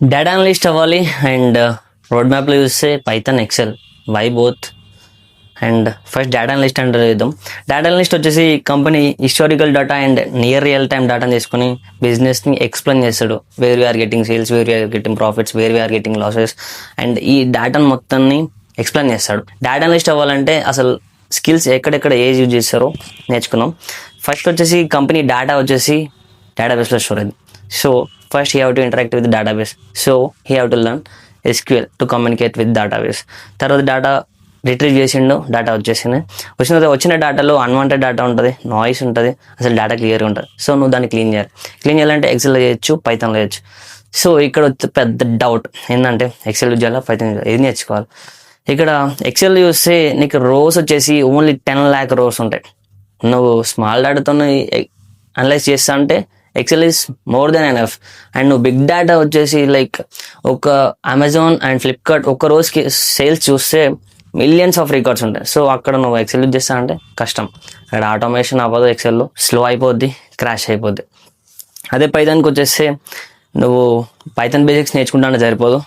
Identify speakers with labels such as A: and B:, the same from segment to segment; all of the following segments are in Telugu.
A: డేటా అనలిస్ట్ అవ్వాలి అండ్ రోడ్ మ్యాప్లో చూస్తే Python Excel why both. And first data analyst అంటే చూద్దాం. డేటా అనలిస్ట్ వచ్చేసి company historical data and near real time డేటాని తీసుకొని బిజినెస్ని ఎక్స్ప్లెయిన్ చేస్తాడు. Where we are getting sales, where we are getting profits, where we are getting losses and ఈ డేటాను మొత్తాన్ని ఎక్స్ప్లెయిన్ చేస్తాడు. డేటా అనలిస్ట్ అవ్వాలంటే అసలు స్కిల్స్ ఎక్కడెక్కడ ఏజ్ యూజ్ చేస్తారో నేర్చుకున్నాం. ఫస్ట్ వచ్చేసి కంపెనీ డేటా వచ్చేసి డేటాబేస్లో స్టోర్ అయింది. So first he have to interact with the database, so he have to learn SQL to communicate with database. తర్వాత డేటా రిట్రీవ్ చేసిండు, డేటా వచ్చిన తర్వాత వచ్చిన డేటాలో అన్వాంటెడ్ డేటా ఉంటుంది, నాయిస్ ఉంటుంది, అసలు డేటా క్లియర్గా ఉంటుంది. సో నువ్వు దాన్ని క్లీన్ చేయాలంటే ఎక్సెల్లో చేయొచ్చు, పైథాన్లో చేయొచ్చు. సో ఇక్కడ పెద్ద డౌట్ ఏంటంటే ఎక్సెల్ చేయాలా, పైథాన్ ఏది నేర్చుకోవాలి. ఇక్కడ ఎక్సెల్ చూస్తే నీకు రోస్ వచ్చేసి ఓన్లీ 10 lakh రోస్ ఉంటాయి. నువ్వు స్మాల్ డేటాతో అనలైజ్ చేస్తా అంటే Excel is more than enough. And నువ్వు బిగ్ డేటా వచ్చేసి లైక్ ఒక అమెజాన్ అండ్ ఫ్లిప్కార్ట్ ఒక రోజుకి సేల్స్ చూస్తే మిలియన్స్ ఆఫ్ రికార్డ్స్ ఉంటాయి. సో అక్కడ నువ్వు ఎక్సెల్ యూజ్ చేస్తా అంటే కష్టం. అక్కడ ఆటోమేషన్ అవ్వదు, ఎక్సెల్లో స్లో అయిపోద్ది, క్రాష్ అయిపోద్ది. అదే పైథాన్కి వచ్చేస్తే నువ్వు పైథాన్ బేసిక్స్ నేర్చుకుంటానే సరిపోదు,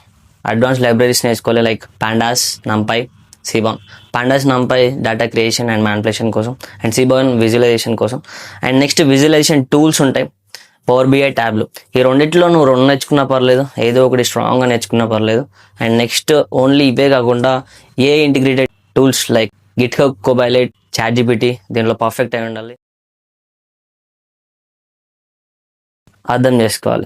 A: అడ్వాన్స్ లైబ్రరీస్ నేర్చుకోవాలి. Like pandas, నంపై, సీబాన్. Pandas, నంపై data creation and manipulation కోసం, అండ్ సీబాన్ విజువలైజేషన్ కోసం. అండ్ నెక్స్ట్ విజువలైజేషన్ టూల్స్ ఉంటాయి, పవర్ బిఐ, ట్యాబ్లు. ఈ రెండిట్లో నువ్వు 2 నేర్చుకున్నా పర్లేదు, ఏదో ఒకటి స్ట్రాంగ్గా నేర్చుకున్నా పర్లేదు. అండ్ నెక్స్ట్ ఓన్లీ ఇవే కాకుండా ఏ integrated tools like GitHub, Copilot, ChatGPT దీంట్లో పర్ఫెక్ట్ అయి ఉండాలి, అర్థం చేసుకోవాలి.